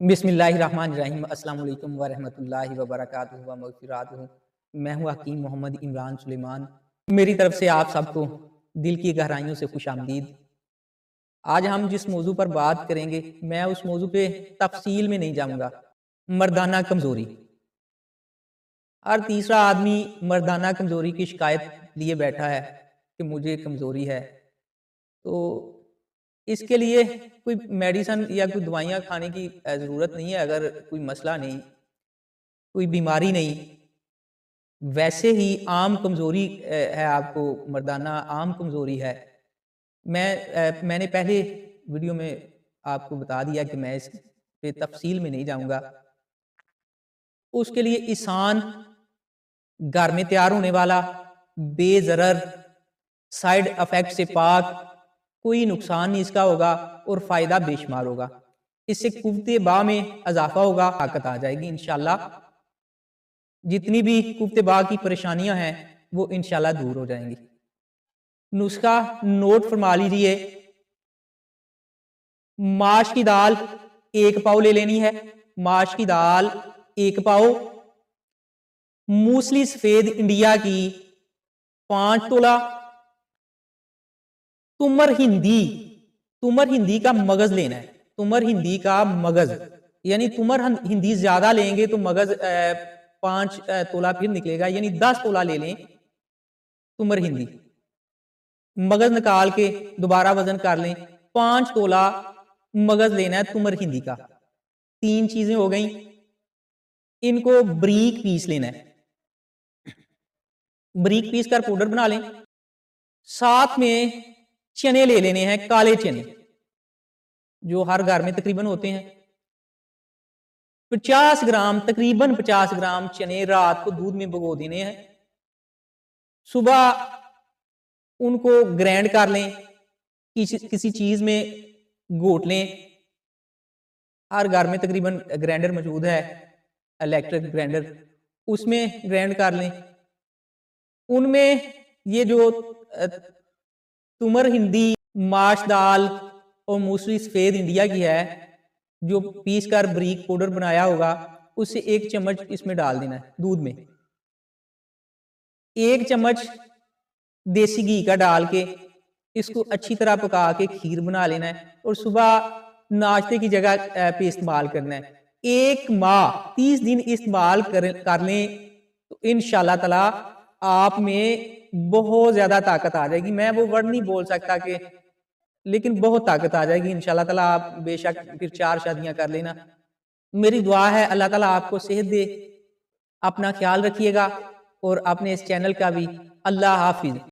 बिस्मिल्लाहिर्रहमानिर्रहीम अस्सलाम वालेकुम वरहमतुल्लाहि वबरकातुहू व मग़फ़िरतुहू। मैं हूँ हकीम मोहम्मद इमरान सुलेमान। मेरी तरफ से आप सबको दिल की गहराइयों से खुशामदीद। आज हम जिस मौजू पर बात करेंगे, मैं उस मौजू पे तफसील में नहीं जाऊँगा। मर्दाना कमज़ोरी। हर तीसरा आदमी मर्दाना कमज़ोरी की शिकायत लिए बैठा है कि मुझे कमज़ोरी है। तो इसके लिए कोई मेडिसिन या कोई दवाइयाँ खाने की ज़रूरत नहीं है। अगर कोई मसला नहीं, कोई बीमारी नहीं, वैसे ही आम कमज़ोरी है, आपको मर्दाना आम कमज़ोरी है। मैंने पहले वीडियो में आपको बता दिया कि मैं इस पे तफ़सील में नहीं जाऊँगा। उसके लिए आसान, घर में तैयार होने वाला, बेज़रर, साइड इफ़ेक्ट से पाक, कोई नुकसान नहीं इसका होगा और फ़ायदा बेशुमार होगा। इससे कुव्वते बा में इज़ाफ़ा होगा, ताकत आ जाएगी इंशाअल्लाह। जितनी भी कुव्वते बा की परेशानियां हैं वो इंशाअल्लाह दूर हो जाएंगी। नुस्खा नोट फरमा लीजिए। माश की दाल 1 पाव ले लेनी है। माश की दाल 1 पाव। मूसली सफेद इंडिया की 5 तोला। तुमर हिंदी, तुमर हिंदी का मगज लेना है। तुमर हिंदी का मगज, यानी तुमर हिंदी ज्यादा लेंगे तो मगज 5 तोला फिर निकलेगा, यानी 10 तोला ले लें तुमर हिंदी। मगज निकाल के दोबारा वजन कर लें। 5 तोला मगज लेना है तुमर हिंदी का। 3 चीजें हो गई। इनको बरीक पीस लेना है। बरीक पीस कर पाउडर बना लें। साथ में चने ले लेने हैं, काले चने जो हर घर में तकरीबन होते हैं। 50 ग्राम, तकरीबन 50 ग्राम चने रात को दूध में भिगो देने हैं। सुबह उनको ग्राइंड कर लें, किसी चीज में घोट लें। हर घर में तकरीबन ग्राइंडर मौजूद है, इलेक्ट्रिक ग्राइंडर, उसमें ग्राइंड कर लें। उनमें ये जो तुमर हिंदी, माश दाल और मूसली सफेद इंडिया की है, जो पीस कर बारीक पाउडर बनाया होगा, उससे 1 चम्मच इसमें डाल देना है दूध में। 1 चम्मच देसी घी का डाल के इसको अच्छी तरह पका के खीर बना लेना है और सुबह नाश्ते की जगह पे इस्तेमाल करना है। 1 माह 30 दिन इस्तेमाल कर लें तो इंशाल्लाह ताला आप में बहुत ज्यादा ताकत आ जाएगी। मैं वो वर्ड नहीं बोल सकता कि, लेकिन बहुत ताकत आ जाएगी इंशाल्लाह ताला। आप बेशक फिर 4 शादियां कर लेना। मेरी दुआ है अल्लाह ताला आपको सेहत दे। अपना ख्याल रखिएगा और अपने इस चैनल का भी। अल्लाह हाफिज।